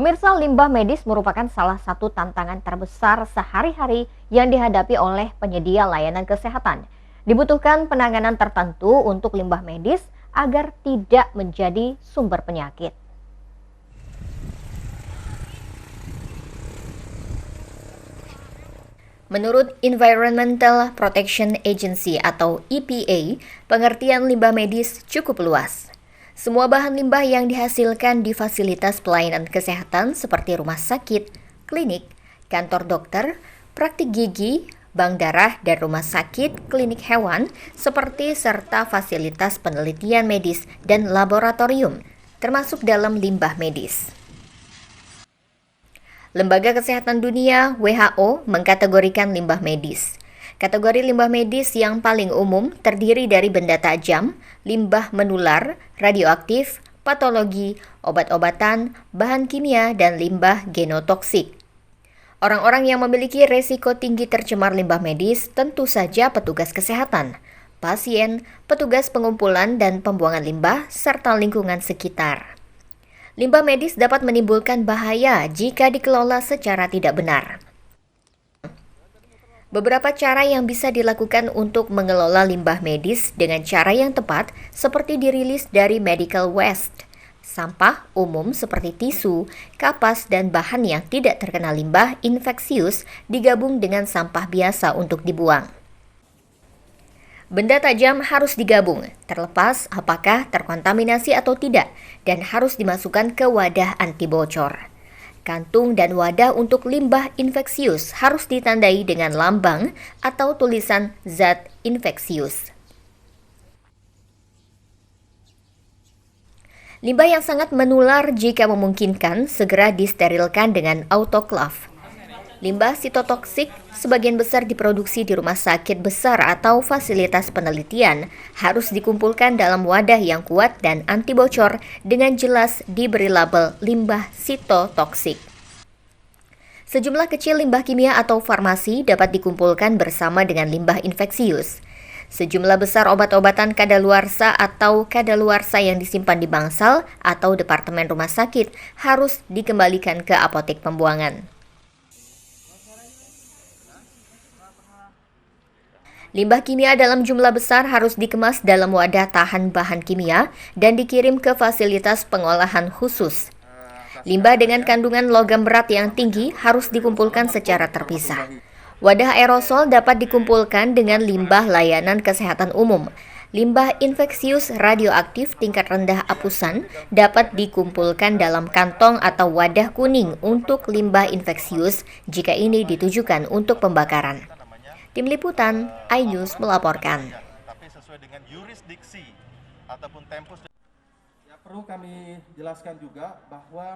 Pemirsa, limbah medis merupakan salah satu tantangan terbesar sehari-hari yang dihadapi oleh penyedia layanan kesehatan. Dibutuhkan penanganan tertentu untuk limbah medis agar tidak menjadi sumber penyakit. Menurut Environmental Protection Agency atau EPA, pengertian limbah medis cukup luas. Semua bahan limbah yang dihasilkan di fasilitas pelayanan kesehatan seperti rumah sakit, klinik, kantor dokter, praktik gigi, bank darah, dan rumah sakit, klinik hewan, seperti serta fasilitas penelitian medis dan laboratorium, termasuk dalam limbah medis. Lembaga Kesehatan Dunia (WHO) mengkategorikan limbah medis. Kategori limbah medis yang paling umum terdiri dari benda tajam, limbah menular, radioaktif, patologi, obat-obatan, bahan kimia, dan limbah genotoksik. Orang-orang yang memiliki resiko tinggi tercemar limbah medis tentu saja petugas kesehatan, pasien, petugas pengumpulan dan pembuangan limbah, serta lingkungan sekitar. Limbah medis dapat menimbulkan bahaya jika dikelola secara tidak benar. Beberapa cara yang bisa dilakukan untuk mengelola limbah medis dengan cara yang tepat seperti dirilis dari medical waste. Sampah umum seperti tisu, kapas, dan bahan yang tidak terkena limbah infeksius digabung dengan sampah biasa untuk dibuang. Benda tajam harus digabung, terlepas apakah terkontaminasi atau tidak, dan harus dimasukkan ke wadah anti bocor. Kantung dan wadah untuk limbah infeksius harus ditandai dengan lambang atau tulisan zat infeksius. Limbah yang sangat menular jika memungkinkan segera disterilkan dengan autoklaf. Limbah sitotoksik sebagian besar diproduksi di rumah sakit besar atau fasilitas penelitian harus dikumpulkan dalam wadah yang kuat dan anti bocor dengan jelas diberi label limbah sitotoksik. Sejumlah kecil limbah kimia atau farmasi dapat dikumpulkan bersama dengan limbah infeksius. Sejumlah besar obat-obatan kadaluarsa atau kadaluarsa yang disimpan di bangsal atau departemen rumah sakit harus dikembalikan ke apotek pembuangan. Limbah kimia dalam jumlah besar harus dikemas dalam wadah tahan bahan kimia dan dikirim ke fasilitas pengolahan khusus. Limbah dengan kandungan logam berat yang tinggi harus dikumpulkan secara terpisah. Wadah aerosol dapat dikumpulkan dengan limbah layanan kesehatan umum. Limbah infeksius radioaktif tingkat rendah apusan dapat dikumpulkan dalam kantong atau wadah kuning untuk limbah infeksius jika ini ditujukan untuk pembakaran. Tim Liputan, iNews melaporkan. Tapi sesuai dengan yurisdiksi ataupun tempus. Ya, perlu kami jelaskan juga bahwa